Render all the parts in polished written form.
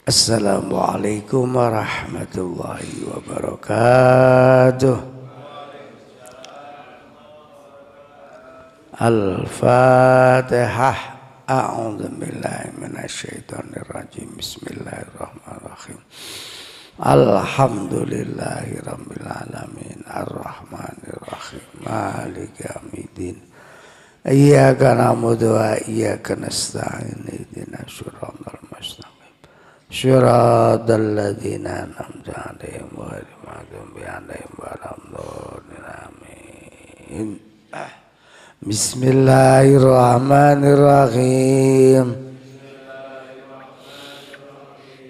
Assalamualaikum warahmatullahi wabarakatuh. Al-Fatihah. A'udzu billahi minasyaitonir rajim. Bismillahirrahmanirrahim. Alhamdulillahi rabbil alamin. Ar-Rahmanir Rahim. Maliki yaumiddin. Iyyaka na'budu wa iyyaka nasta'in. Ihdinas siratal mustaqim. Syiratal ladzina an'amta 'alaihim ghairil maghdubi 'alaihim waladdallin. Amin. Bismillahirrahmanirrahim.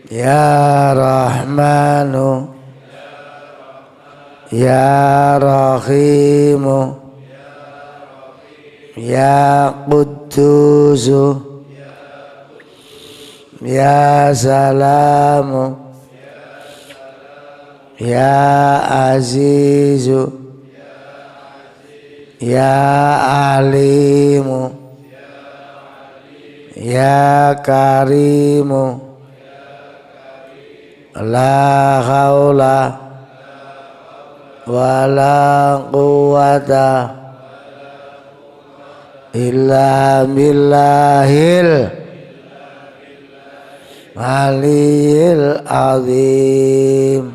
Ya Rahmanu Ya Rahimu Ya Quddusu Ya Salamu Ya Azizu Ya Alimu Ya Karimu La haula wa la quwwata illa billahil aliyil azim.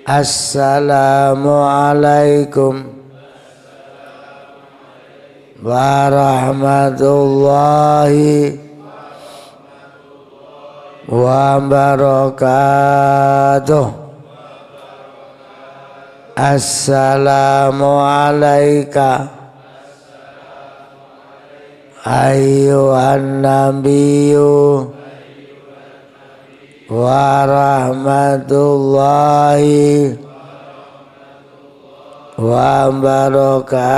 Assalamualaikum warahmatullahi wabarakatuh. Assalamu alayka ayyuhan nabiyyu wa rahmatullahi wa barakatuh.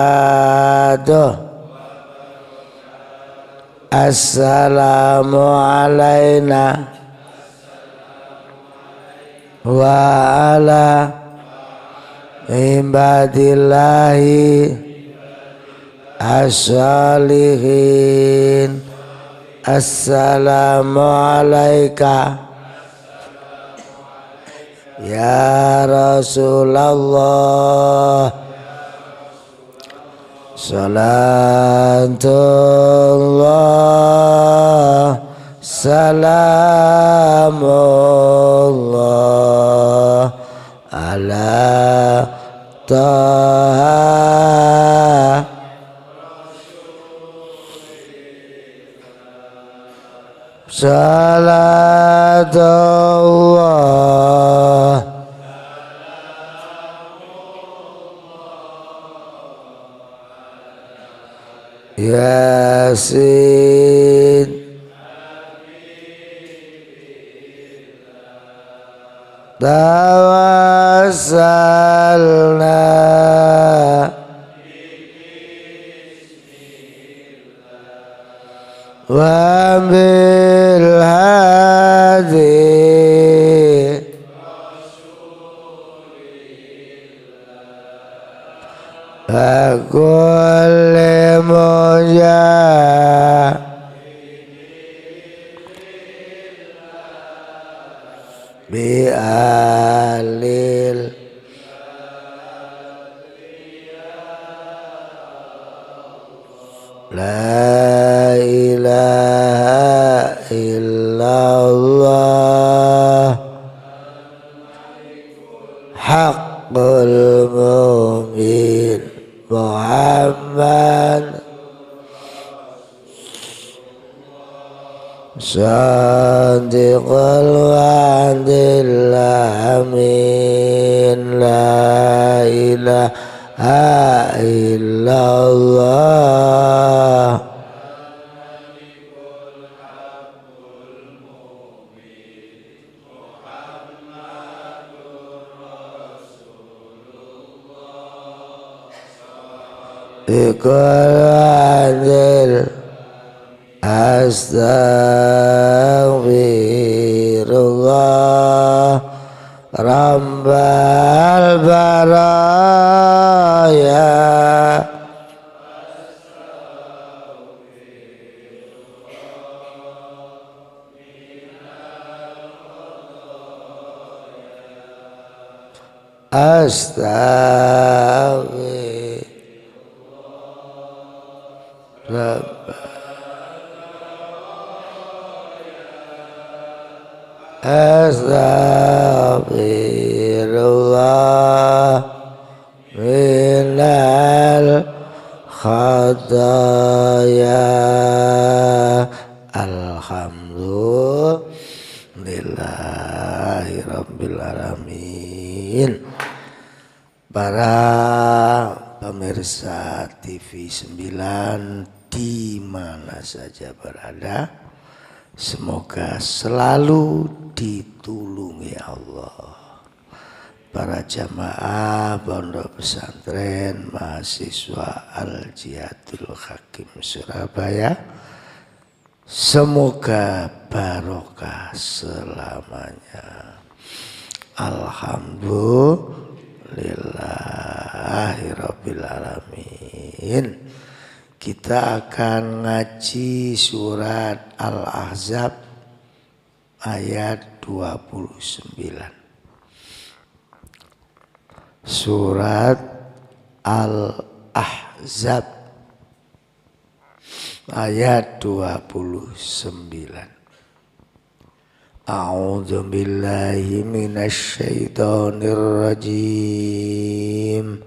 Assalamu alayna wa ala ibadillahi as-salihin. Assalamu alayka ya Rasulullah. Salatullah salamullah ala Taha salatullah Yasin tawassalna wa bil hadi kulli mujah bi alil la ilaha illallah haqqul mubin Muhammad Sadiqul wa'dil amin. La ilaha illallah Iqaladil astaghfirullah Rabbal baraya Astaghfirullah minal khataya. Alhamdulillahi rabbil alamin. Para pemirsa TV 9 di mana saja berada, semoga selalu ditulungi Allah. Para jamaah pondok pesantren mahasiswa Al-Jihadul Hakim Surabaya, semoga barokah selamanya. Alhamdulillahirabbil alamin. Kita akan ngaji surat Al-Ahzab ayat 29. Surat Al-Ahzab ayat 29. A'udzu billahi minasy syaithanir rajim.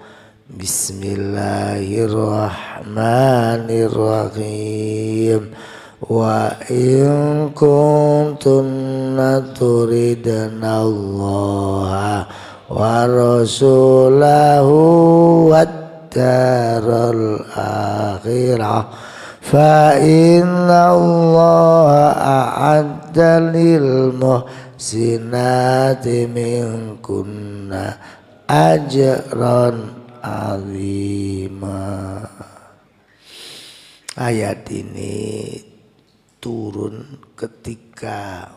Bismillahirrahmanirrahim. Wa in kuntunna turidna Allah wa rasulahu wad daral akhirah fa inna Allah a'adda lil muhsinati minkunna ajran azima. Ayat ini turun ketika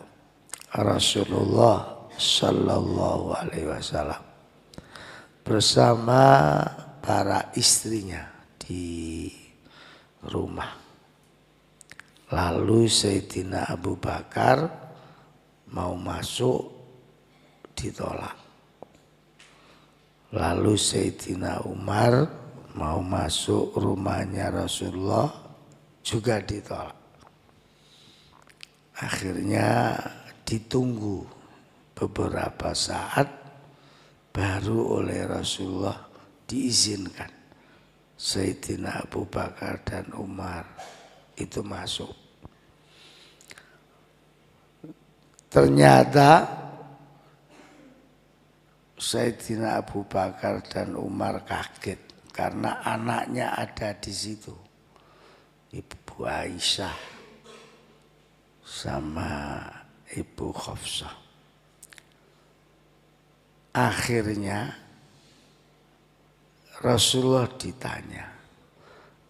Rasulullah Sallallahu Alaihi Wasallam bersama para istrinya di rumah. Lalu Sayyidina Abu Bakar mau masuk, ditolak. Lalu Sayyidina Umar mau masuk rumahnya Rasulullah, juga ditolak. Akhirnya ditunggu beberapa saat, baru oleh Rasulullah diizinkan Sayyidina Abu Bakar dan Umar itu masuk. Ternyata Sayyidina Abu Bakar dan Umar kaget karena anaknya ada di situ, Ibu Aisyah sama Ibu Hafsah. Akhirnya Rasulullah ditanya,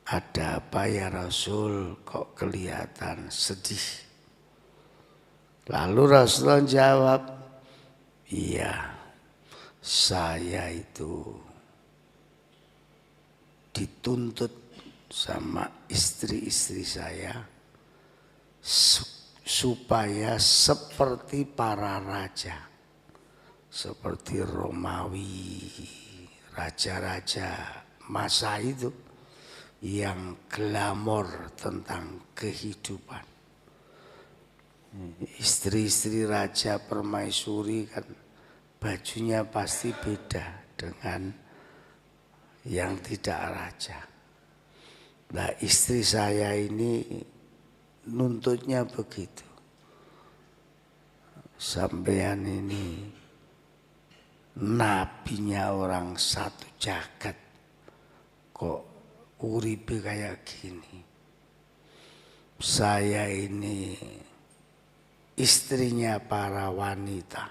ada apa ya Rasul, kok kelihatan sedih? Lalu Rasulullah jawab, iya, saya itu dituntut sama istri-istri saya supaya seperti para raja, seperti Romawi, raja-raja masa itu yang glamor tentang kehidupan. Istri-istri raja permaisuri kan bajunya pasti beda dengan yang tidak raja. Nah, istri saya ini nuntutnya begitu. Sampean ini nabinya orang satu jagat, kok uripe kayak gini. Saya ini istrinya para wanita,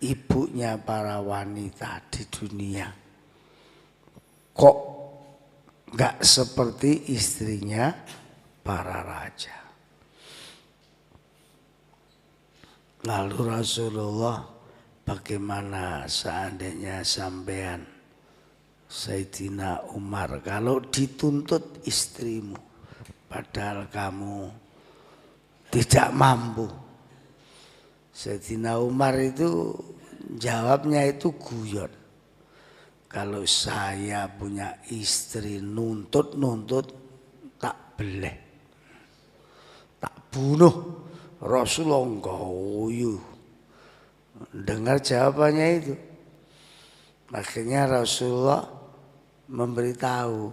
ibunya para wanita di dunia, kok gak seperti istrinya para raja. Lalu Rasulullah, bagaimana seandainya sampean Sayyidina Umar kalau dituntut istrimu padahal kamu tidak mampu? Sayyidina Umar itu jawabnya itu guyon. Kalau saya punya istri nuntut tak beleh, tak bunuh. Rasulullah guyu. Dengar jawabannya itu. Akhirnya Rasulullah memberitahu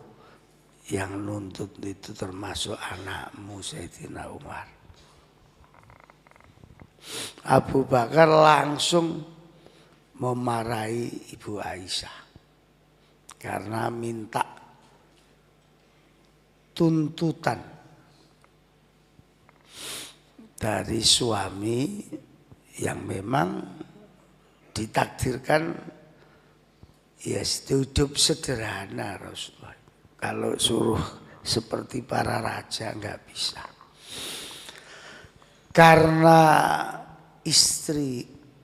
yang nuntut itu termasuk anakmu Sayyidina Umar. Abu Bakar langsung memarahi Ibu Aisyah karena minta tuntutan dari suami yang memang ditakdirkan ya hidup sederhana Rasulullah. Kalau suruh seperti para raja nggak bisa. Karena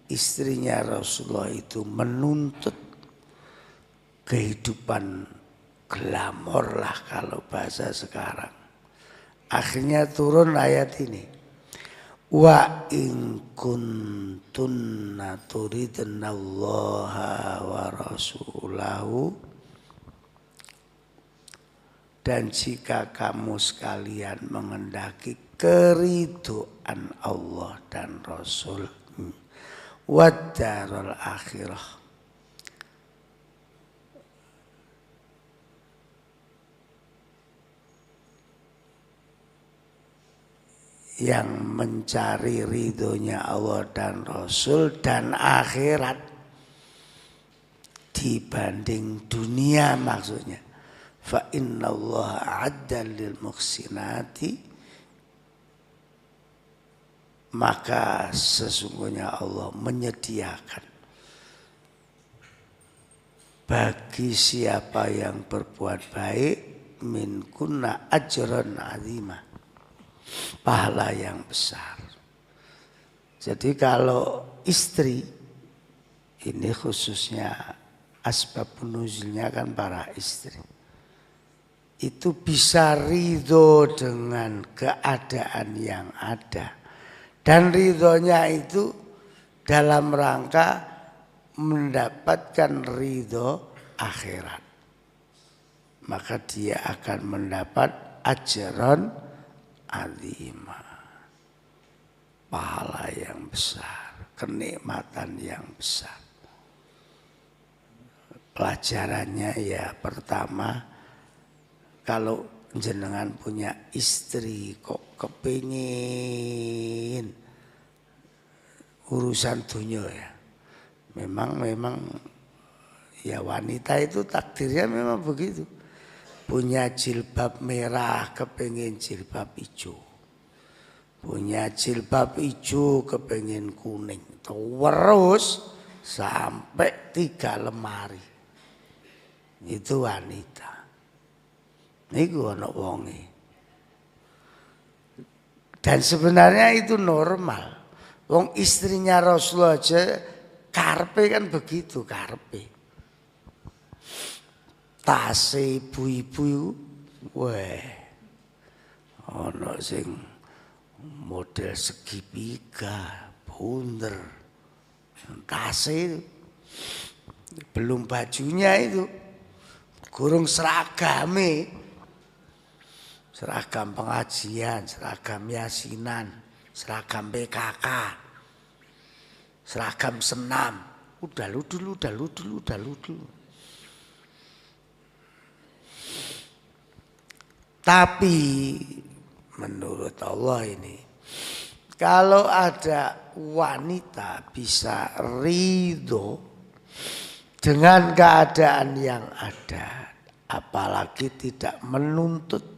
istrinya Rasulullah itu menuntut kehidupan glamor lah kalau bahasa sekarang. Akhirnya turun ayat ini. Wa in kuntunna turidnallaha wa rasulahu, dan jika kamu sekalian mengendaki keridhaan Allah dan Rasul wa darul akhirah, yang mencari ridhonya Allah dan Rasul dan akhirat dibanding dunia maksudnya. Fa innallaha a'adda lil muhsinati, maka sesungguhnya Allah menyediakan bagi siapa yang berbuat baik min kunna ajran azimah, pahala yang besar. Jadi kalau istri ini khususnya asbab nuzulnya kan para istri itu bisa ridho dengan keadaan yang ada, dan ridhonya itu dalam rangka mendapatkan ridho akhirat, maka dia akan mendapat ajran azimah, pahala yang besar, kenikmatan yang besar. Pelajarannya ya pertama, kalau jenengan punya istri kok kepingin urusan dunia ya, memang ya wanita itu takdirnya memang begitu. Punya jilbab merah kepingin jilbab hijau, punya jilbab hijau kepingin kuning, terus sampai 3 lemari. Itu wanita. Niku ana wonge. Dan sebenarnya itu normal. Wong istrinya Rasulullah aja karpe kan begitu, karpe. Tase ibu-ibu weh ana sing model segitiga bunder, tase belum bajunya itu, gurung seragame, seragam pengajian, seragam yasinan, seragam PKK, seragam senam, udah ludul. Tapi menurut Allah ini, kalau ada wanita bisa ridho dengan keadaan yang ada, apalagi tidak menuntut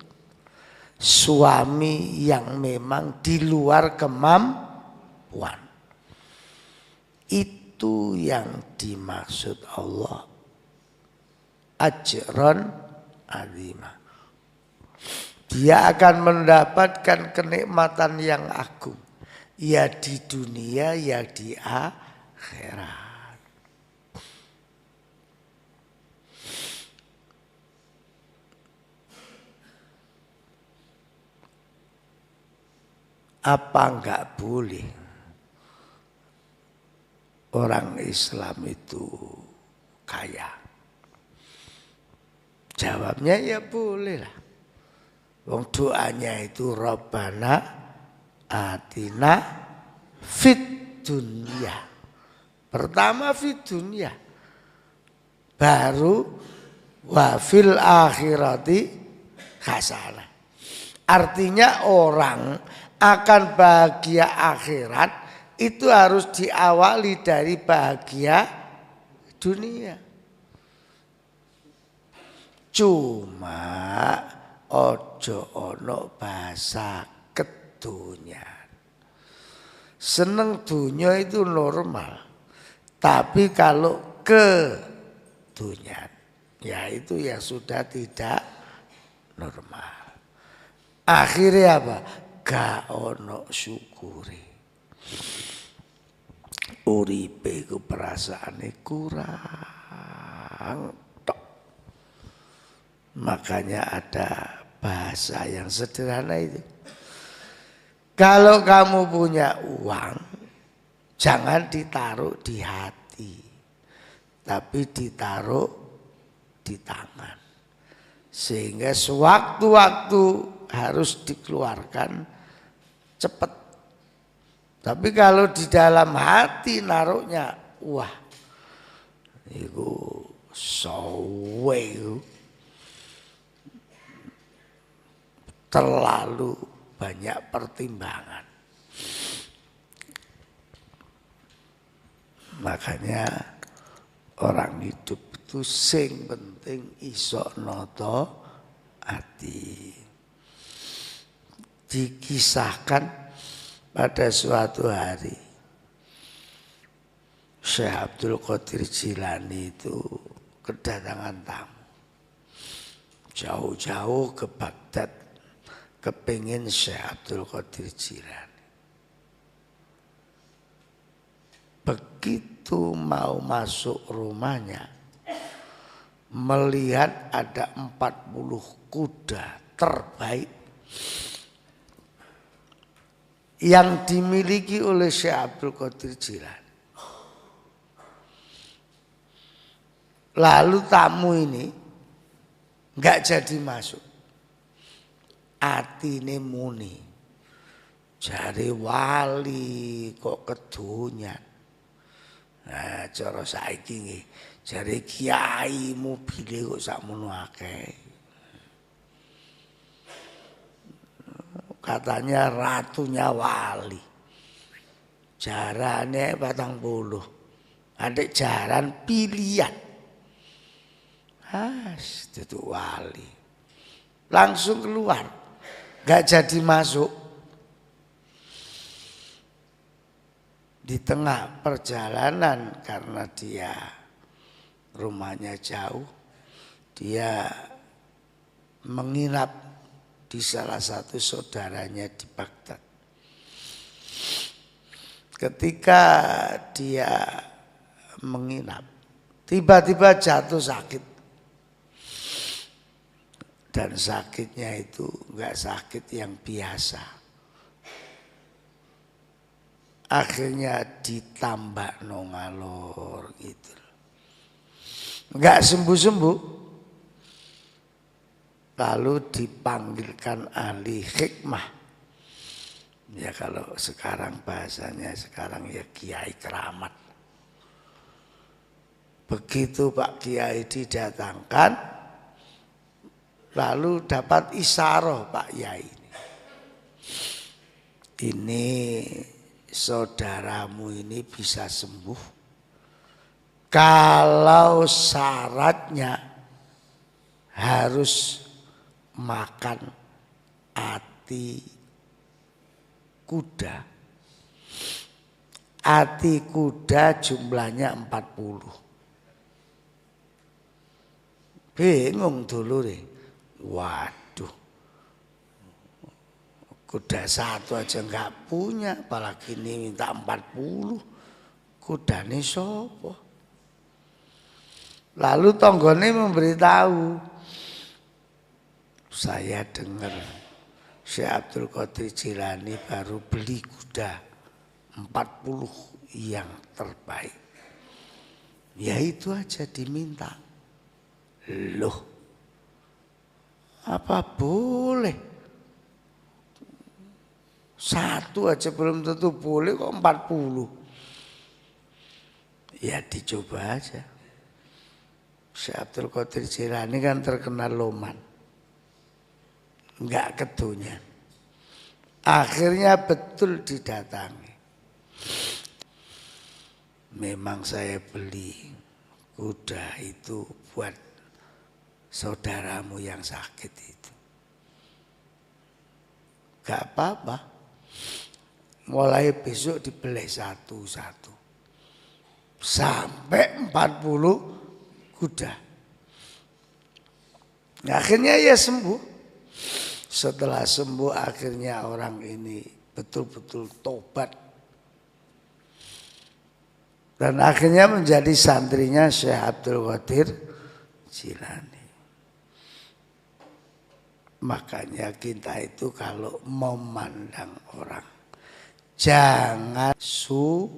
suami yang memang di luar kemampuan, itu yang dimaksud Allah ajran azimah. Dia akan mendapatkan kenikmatan yang agung, ya di dunia ya di akhirat. Apa enggak boleh orang Islam itu kaya? Jawabnya ya boleh lah. Wong doanya itu Rabbana atina fit dunya. Pertama fit dunya. Baru wa fil akhirati hasanah. Artinya orang akan bahagia akhirat itu harus diawali dari bahagia dunia. Cuma ojo ono bahasa kedunyan. Seneng dunia itu normal. Tapi kalau kedunyan, ya itu yang sudah tidak normal. Akhirnya apa? Gak ono syukuri. Uripe iku perasaane kurang tok. Makanya ada bahasa yang sederhana itu. Kalau kamu punya uang, jangan ditaruh di hati, tapi ditaruh di tangan. Sehingga sewaktu-waktu harus dikeluarkan cepat. Tapi kalau di dalam hati naruhnya, wah, itu sowe itu terlalu banyak pertimbangan. Makanya orang hidup itu sing penting iso noto ati. Dikisahkan pada suatu hari Syekh Abdul Qadir Jilani itu kedatangan tamu. Jauh-jauh ke Baghdad kepingin Syekh Abdul Qadir Jilani. Begitu mau masuk rumahnya, melihat ada 40 kuda terbaik yang dimiliki oleh Syekh Abdul Qadir Jilani. Lalu tamu ini nggak jadi masuk. Atine muni. Jare wali kok kedunyan. Nah, cara saiki nggih, jare kiai mobile kok sakmono akeh. Katanya ratunya wali. Jarane 40. Adik jaran pilihan. Itu wali. Langsung keluar. Gak jadi masuk. Di tengah perjalanan karena dia rumahnya jauh, dia menginap di salah satu saudaranya di Baghdad. Ketika dia menginap, tiba-tiba jatuh sakit. Dan sakitnya itu enggak sakit yang biasa. Akhirnya ditambah ngalor gitu. Enggak sembuh-sembuh. Lalu dipanggilkan ahli hikmah. Ya kalau sekarang bahasanya sekarang ya kiai keramat. Begitu Pak Kiai didatangkan, lalu dapat isyarah Pak Yai. Ini saudaramu ini bisa sembuh kalau syaratnya harus makan ati kuda. Ati kuda jumlahnya 40. Bingung dulu deh. Waduh. Kuda satu aja enggak punya, apalagi ini minta 40. Kudane sopo? Lalu tonggone memberitahu, saya dengar Syekh Abdul Qadir Jilani baru beli kuda 40 yang terbaik. Ya itu aja diminta. Loh, apa boleh? Satu aja belum tentu boleh kok 40. Ya dicoba aja. Syekh Abdul Qadir Jilani kan terkenal loman. Enggak kedunya. Akhirnya betul didatangi. Memang saya beli kuda itu buat saudaramu yang sakit itu. Gak apa-apa. Mulai besok dibeli satu-satu. Sampai 40 kuda. Akhirnya ya sembuh. Setelah sembuh akhirnya orang ini betul-betul tobat. Dan akhirnya menjadi santrinya Syekh Abdul Qadir Jilani. Makanya kita itu kalau memandang orang, jangan suudzon.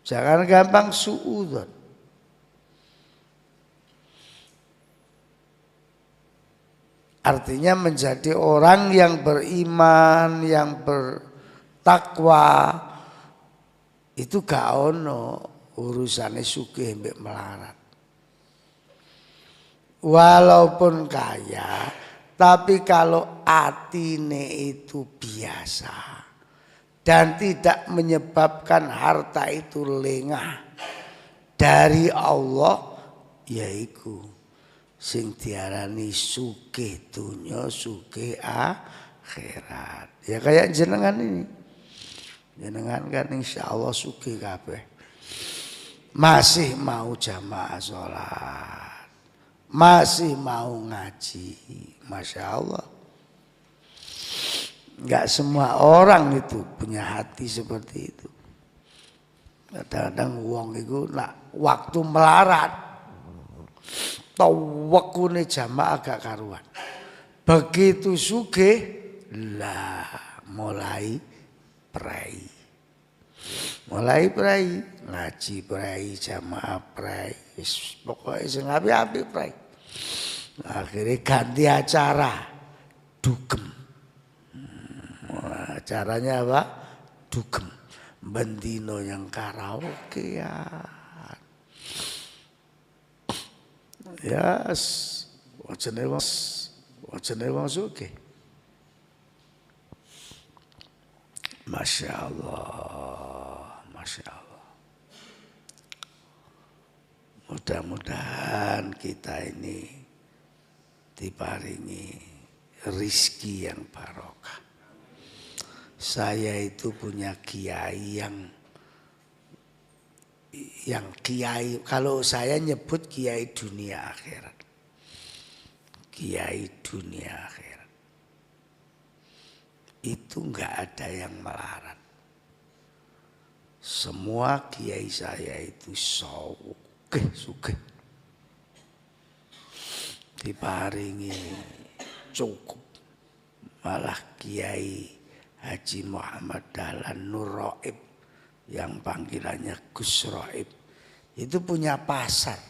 Jangan gampang suudzon. Artinya menjadi orang yang beriman, yang bertakwa, itu gak ono urusannya sugih mbek melarat. Walaupun kaya, tapi kalau atine itu biasa dan tidak menyebabkan harta itu lengah dari Allah, yaiku sing diarani sugih dunya sugih akhirat. Ya kayak jenengan ini. Jenengan kan insyaallah sugih kabeh. Masih mau jamaah sholat. Masih mau ngaji. Masya Allah. Enggak semua orang itu punya hati seperti itu. Kadang-kadang wong itu nak waktu melarat tawakune jamaah agak karuan. Begitu sugih lah mulai prai. Mulai prai, ngaji prai, jamaah prai, pokoknya sing api-api prai. Akhirnya ganti acara, dugem. Acaranya apa? Dugem. Bendino yang karaokean. Yes, wajane wong sugih. Masya Allah, Masya Allah. Mudah-mudahan kita ini diparingi rizki yang barokah. Saya itu punya kiai yang kiai, kalau saya nyebut kiai dunia akhirat. Kiai dunia akhirat. Itu enggak ada yang melarat. Semua kiai saya itu sugih. Diparingi cukup. Malah Kiai Haji Muhammad Dahlan Nur Roib yang panggilannya Gus Roib itu punya pasar.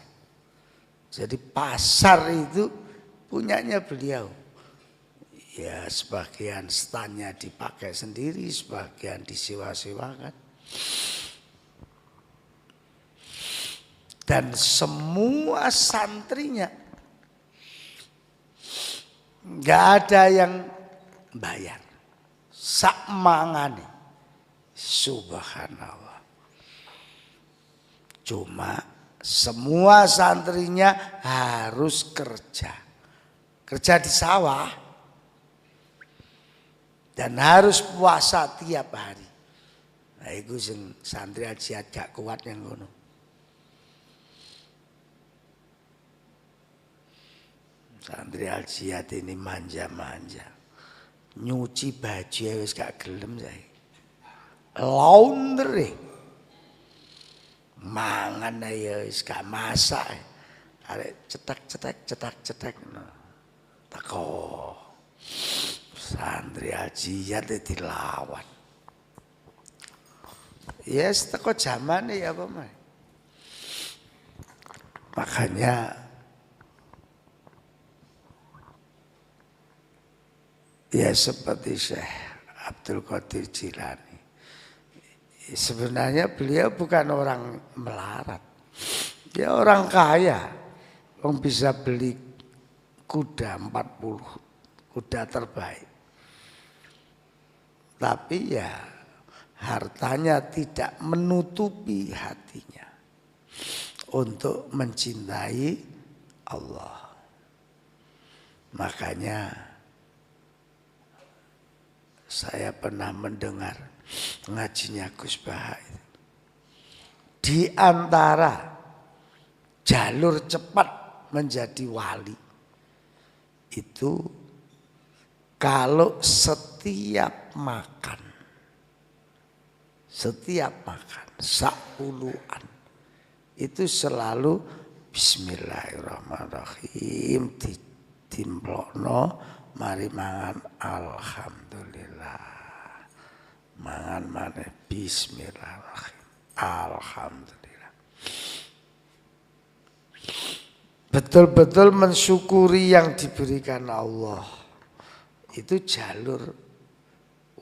Jadi pasar itu punyanya beliau. Ya sebagian standnya dipakai sendiri, sebagian disewa-sewakan. Dan semua santrinya nggak ada yang bayar. Sak mangane. Subhanallah. Cuma semua santrinya harus kerja. Kerja di sawah. Dan harus puasa tiap hari. Nah itu santri ajiat gak kuat yang ngono. Santri ajiat ini manja-manja. Nyuci baju ya wis gak gelem saya. Laundry. Mangan ya wis gak masak. Arek cetak. Teko. Santri ajiat dilawan. Ya teko zamane ya apa mah. Makanya ya seperti Syekh Abdul Qadir Jilani. Sebenarnya beliau bukan orang melarat. Dia orang kaya. Orang bisa beli kuda 40, kuda terbaik. Tapi ya hartanya tidak menutupi hatinya untuk mencintai Allah. Makanya saya pernah mendengar ngajinya Gus Baha. Di antara jalur cepat menjadi wali itu kalau setiap makan sakpuluhan itu selalu bismillahirrahmanirrahim ditimplokno mari mangan alhamdulillah mangan maneh bismillahirrahmanirrahim alhamdulillah. Betul-betul mensyukuri yang diberikan Allah. Itu jalur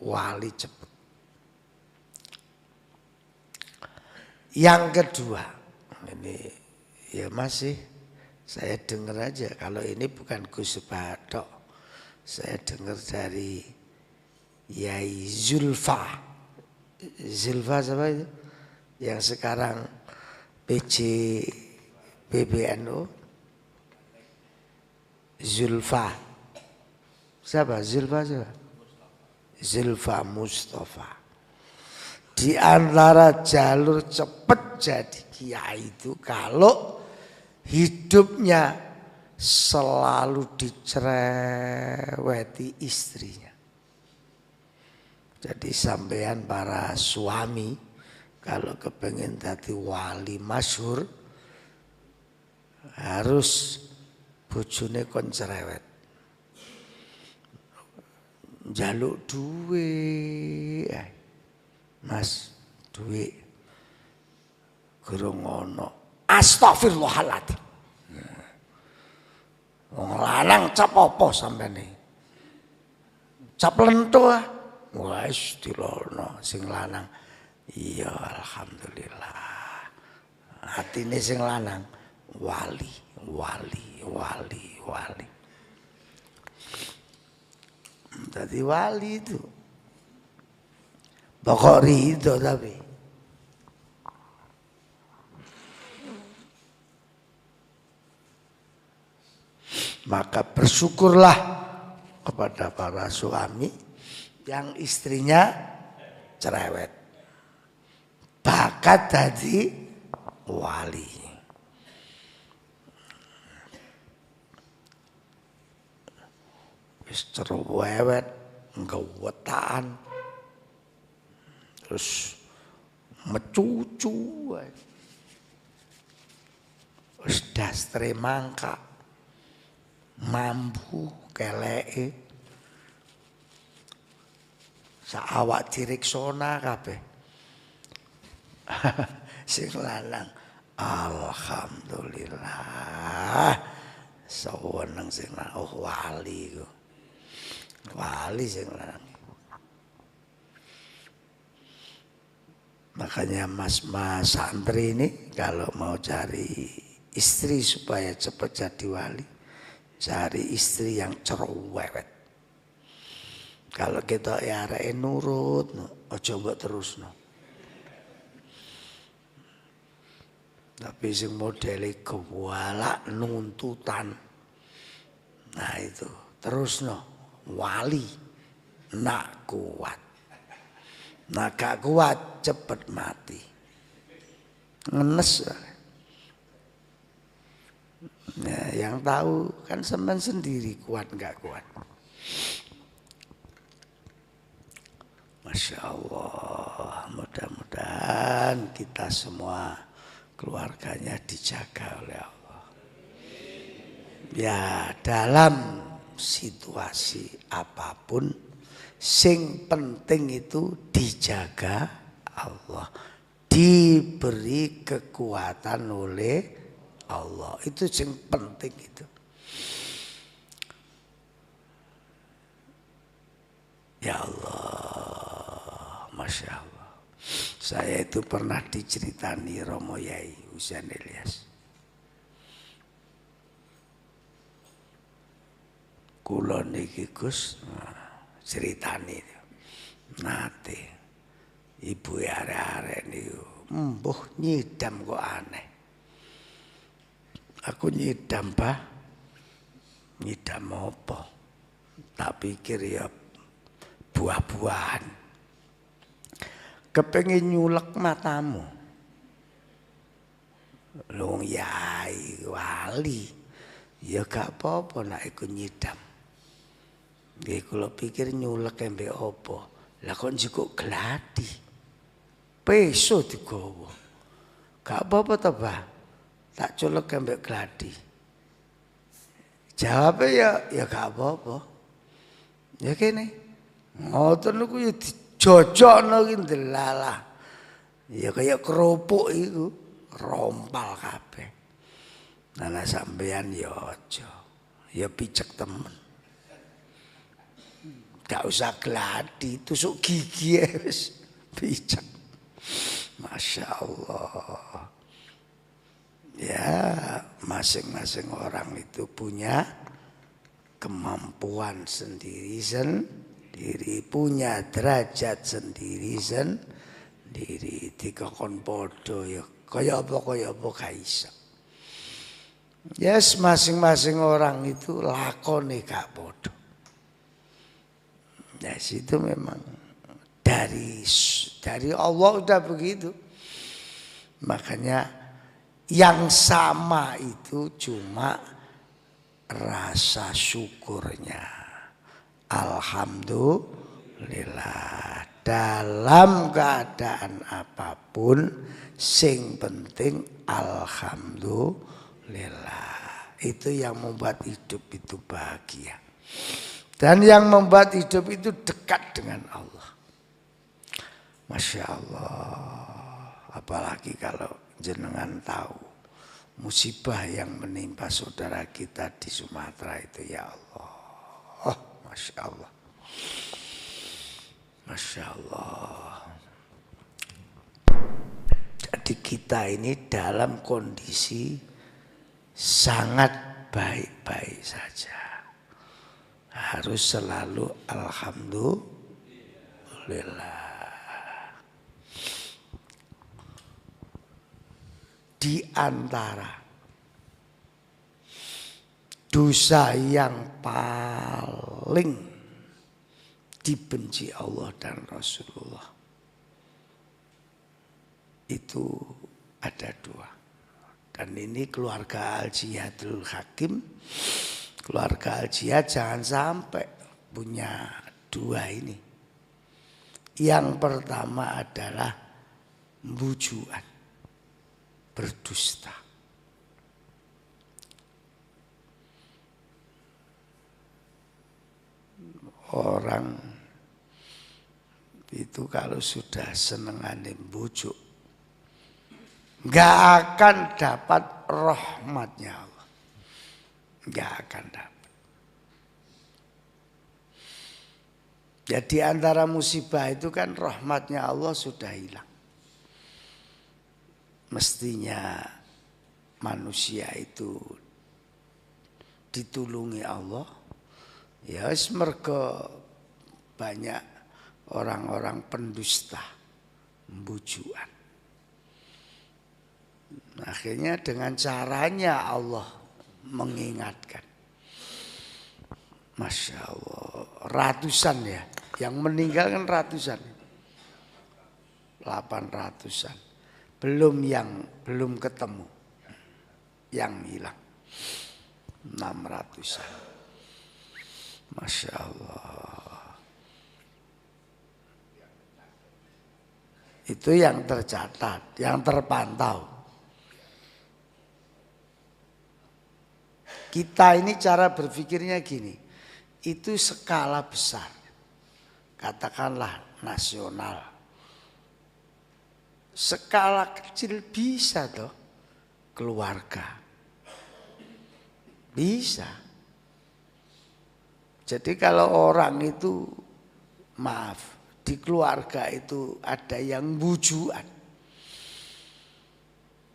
wali cepat. Yang kedua, ini ya masih saya dengar aja. Kalau ini bukan Gus Batok, saya dengar dari Yai Zulfa. Zulfa siapa itu? Yang sekarang PJ PBNU. Zulfa. Siapa? Zulfa siapa? Zulfa Mustafa. Di antara jalur cepat jadi kiai itu kalau hidupnya selalu dicereweti istrinya. Jadi sampean para suami kalau kepengen jadi wali masyhur harus bojone kon cerewet. Njaluk duwe. Mas, duwe. Gurung ono. Astagfirullahaladzim. Wong lanang cap apa sampeyan iki? Cap lentu ah. Wis dilono sing lanang. Iya alhamdulillah. Hatine sing lanang wali. Jadi wali itu pokok ridho tapi maka bersyukurlah kepada para suami yang istrinya cerewet bakat jadi wali. Wis cerewet, nggewetaan. Terus mecucu. Wis dastre mangka. Mambu keleke. Saawak diriksona kabeh. Sing lanang alhamdulillah. Seneng sing wali ku. Wali sing lanang. Makanya mas-mas santri ini kalau mau cari istri supaya cepat jadi wali, cari istri yang cerewet. Kalau kita ya areke nurut, aja mbok terusno. Tapi sing modele gewalak nuntutan. Nah itu terusno. Wali nak kuat, nak gak kuat cepet mati, ngenes. Nah, yang tahu kan sampean sendiri kuat gak kuat. Masya Allah, mudah-mudahan kita semua keluarganya dijaga oleh Allah. Ya dalam situasi apapun sing penting itu dijaga Allah, diberi kekuatan oleh Allah. Itu yang penting itu. Ya Allah, Masya Allah. Saya itu pernah diceritani Romo Yai Husain Ilyas. Kula niki Gus ceritani nate ibu arek-arek niku mbuh nyidam kok aneh. Aku nyidam, Pak. Nyidam apa? Tak pikir ya buah-buahan. Kepengin nyulek matamu. Lung yai wali. Ya gak apa-apa nek iku nyidam. Nggih kula pikir nyulek mbek apa? Lah kok njukuk gladi. Peso digawa. Gak apa-apa to, Pak. Tak culek mbek gladi. Jawabnya ya gak apa-apa. Ya kene. Ngoten niku ya dijojokno ki ndelalah. Ya kaya kerupuk iku, rompal kabeh. Nah sampean ya aja. Ya picek temen. Gak usah gladi, tusuk gigi wis picek. Masya Allah. Ya, masing-masing orang itu punya kemampuan sendiri, punya derajat sendiri, dikon podo ya kaya apa gak iso. Yes, masing-masing orang itu lakone gak podo. Yes, itu memang dari Allah udah begitu. Makanya yang sama itu cuma rasa syukurnya. Alhamdulillah. Dalam keadaan apapun, sing penting alhamdulillah. Itu yang membuat hidup itu bahagia. Dan yang membuat hidup itu dekat dengan Allah. Masya Allah. Apalagi kalau jenengan tahu musibah yang menimpa saudara kita di Sumatera itu, ya Allah. Oh, Masya Allah. Masya Allah. Jadi kita ini dalam kondisi sangat baik-baik saja. Harus selalu alhamdulillah. Di antara dosa yang paling dibenci Allah dan Rasulullah itu ada dua. Dan ini keluarga Al-Jihadul Hakim, keluarga Al-Jihad jangan sampai punya dua ini. Yang pertama adalah bujuan, berdusta. Orang itu kalau sudah senengane bujuk, nggak akan dapat rahmatnya Allah, nggak akan dapat. Jadi antara musibah itu kan rahmatnya Allah sudah hilang. Mestinya manusia itu ditulungi Allah. Ya wis mergo banyak orang-orang pendusta, bujuan. Akhirnya dengan caranya Allah mengingatkan. Masya Allah, ratusan ya, yang meninggal kan ratusan, 800-an, belum ketemu, yang hilang 600-an. Masya Allah. Itu yang tercatat, yang terpantau. Kita ini cara berpikirnya gini, itu skala besar, katakanlah nasional. skala kecil bisa toh keluarga. Bisa. Jadi kalau orang itu maaf, di keluarga itu ada yang bujuan,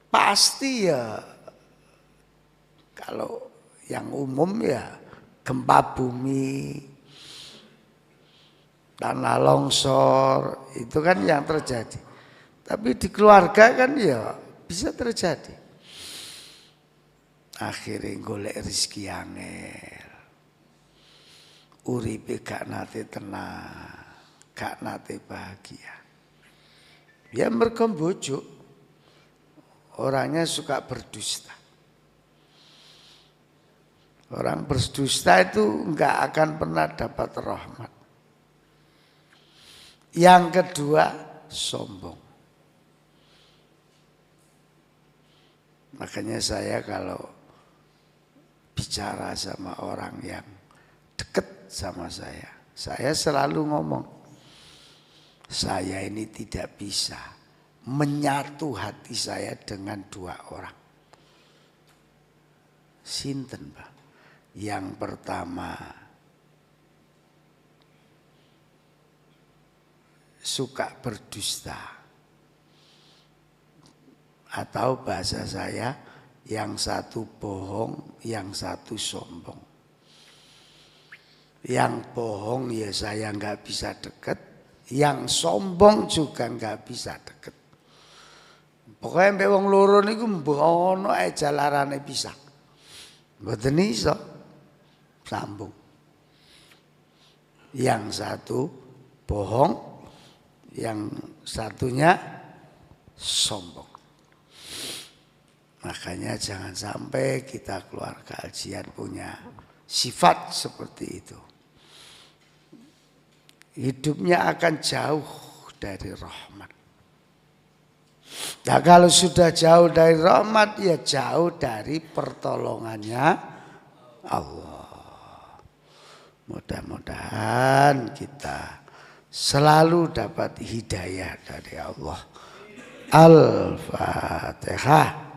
pasti ya kalau yang umum ya gempa bumi, tanah longsor, itu kan yang terjadi. Tapi di keluarga kan ya bisa terjadi. Akhirnya golek rezeki angel, uripe gak nate tenang, gak nate bahagia. Ya mergo bojo, orangnya suka berdusta. Orang berdusta itu enggak akan pernah dapat rahmat. Yang kedua, sombong. Makanya saya kalau bicara sama orang yang dekat sama saya selalu ngomong, saya ini tidak bisa menyatu hati saya dengan dua orang. Sinten, Pak? Yang pertama, suka berdusta. Atau bahasa saya, yang satu bohong, yang satu sombong. Yang bohong ya saya nggak bisa deket, yang sombong juga nggak bisa deket. Pokoknya mbek wong loro niku mbono ae jalarane pisah. Mboten iso sambung. Yang satu bohong, yang satunya sombong. Makanya jangan sampai kita keluarga Al-Jihad punya sifat seperti itu. Hidupnya akan jauh dari rahmat. Nah kalau sudah jauh dari rahmat, ya jauh dari pertolongannya Allah. Mudah-mudahan kita selalu dapat hidayah dari Allah. Al-Fatihah.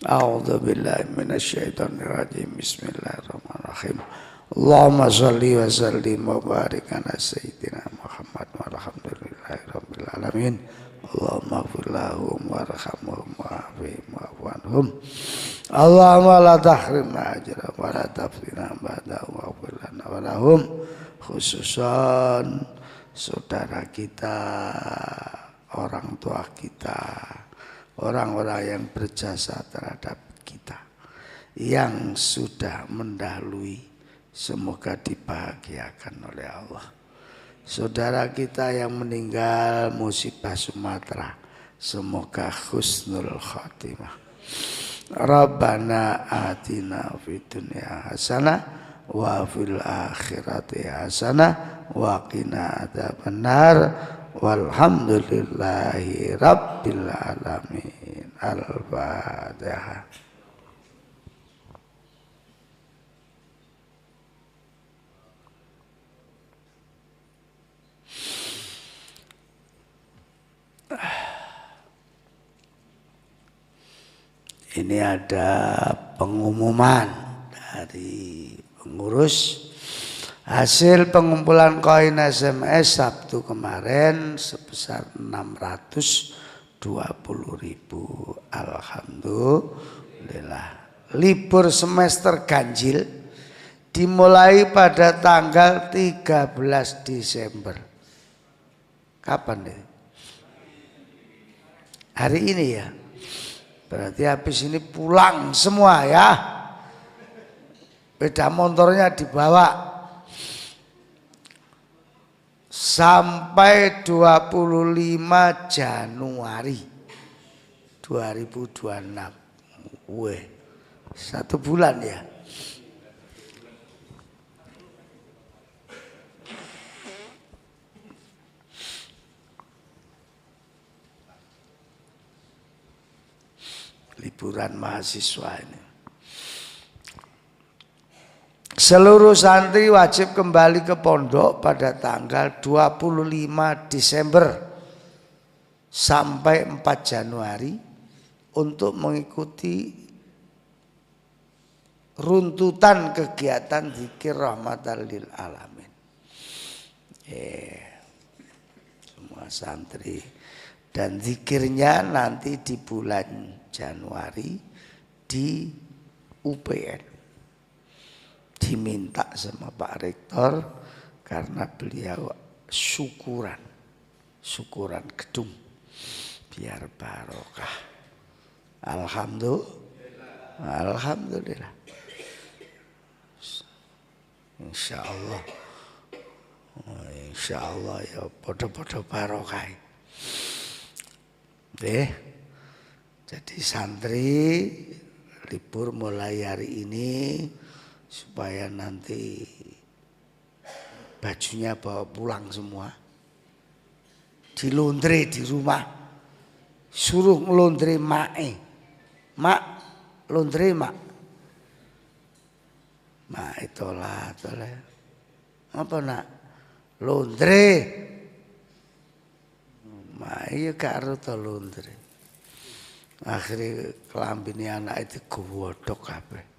A'udzubillahi minasyaitonir rajim. Bismillahirrahmanirrahim. Allahumma shalli wa sallim wa barik ala sayyidina Muhammad walhamdulillahi rabbil alamin. Allahumma ighfir lahum warhamhum wa'afihim wa'fu anhum. Allahumma la tahrimna ajrahum wa la taftina ba'dahum waghfir lana wa lahum, khususan saudara kita, orang tua kita, orang-orang yang berjasa terhadap kita, yang sudah mendahului, semoga dibahagiakan oleh Allah. Saudara kita yang meninggal musibah Sumatera, semoga husnul khatimah. Rabbana atina fid dunya hasanah wa fil akhirati hasanah wa qina adzabannar. Walhamdulillahi rabbil alamin. Al-Fatihah. Ini ada pengumuman dari pengurus hasil pengumpulan koin SMS Sabtu kemarin sebesar 620.000. Alhamdulillah. Libur semester ganjil dimulai pada tanggal 13 Desember. Kapan nih? Hari ini ya. Berarti habis ini pulang semua ya. Sepeda motornya dibawa. Sampai 25 Januari 2026. Weh, 1 bulan ya. Liburan mahasiswa ini. Seluruh santri wajib kembali ke pondok pada tanggal 25 Desember sampai 4 Januari untuk mengikuti runtutan kegiatan zikir rahmatan lil alamin. Semua santri, dan zikirnya nanti di bulan Januari di UPN. Diminta sama Pak Rektor karena beliau syukuran gedung biar barokah. Alhamdulillah. Insya Allah ya podo-podo barokah. Jadi santri libur mulai hari ini supaya nanti bajunya bawa pulang semua, dilondre di rumah, suruh ngelondre mak londre mak itulah apa nak londre mak iya karo to londre, akhirnya kelambine anak itu godhok kabeh.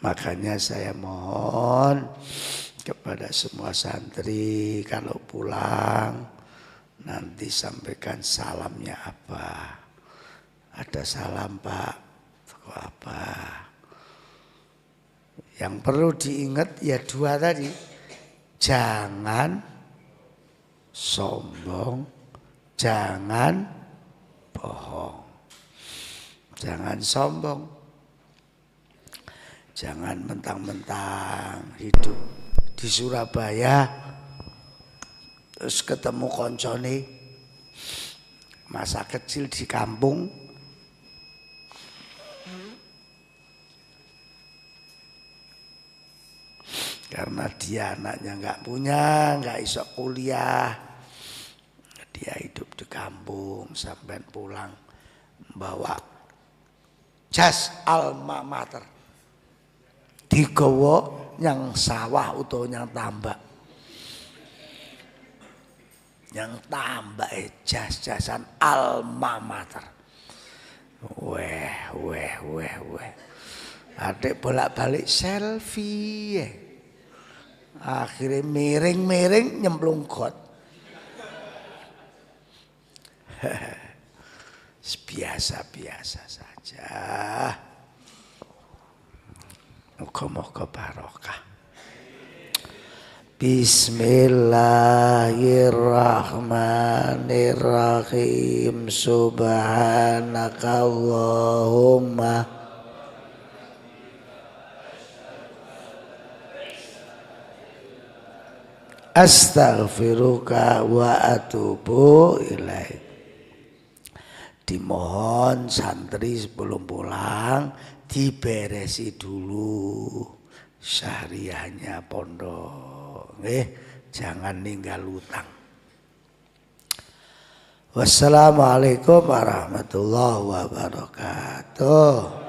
Makanya saya mohon kepada semua santri kalau pulang nanti sampaikan salamnya apa. Ada salam Pak, apa. Yang perlu diingat ya dua tadi. Jangan sombong, jangan bohong. Jangan sombong. Jangan mentang-mentang hidup di Surabaya terus ketemu koncone masa kecil di kampung, karena dia anaknya nggak punya, nggak iso kuliah, dia hidup di kampung sampai pulang bawa jas alma mater digawa yang sawah utawa yang tambak. Yang tambak jas-jasan alma mater. Weh. Adik bolak-balik selfie. Akhirnya miring-miring nyemplung got. Biasa-biasa saja. Moga-moga barokah. Bismillahirrahmanirrahim. Subhanakallahumma astaghfiruka wa atubu ilaik. Dimohon santri sebelum pulang diberesi dulu syariahnya pondok, jangan ninggal utang. Wassalamualaikum warahmatullahi wabarakatuh.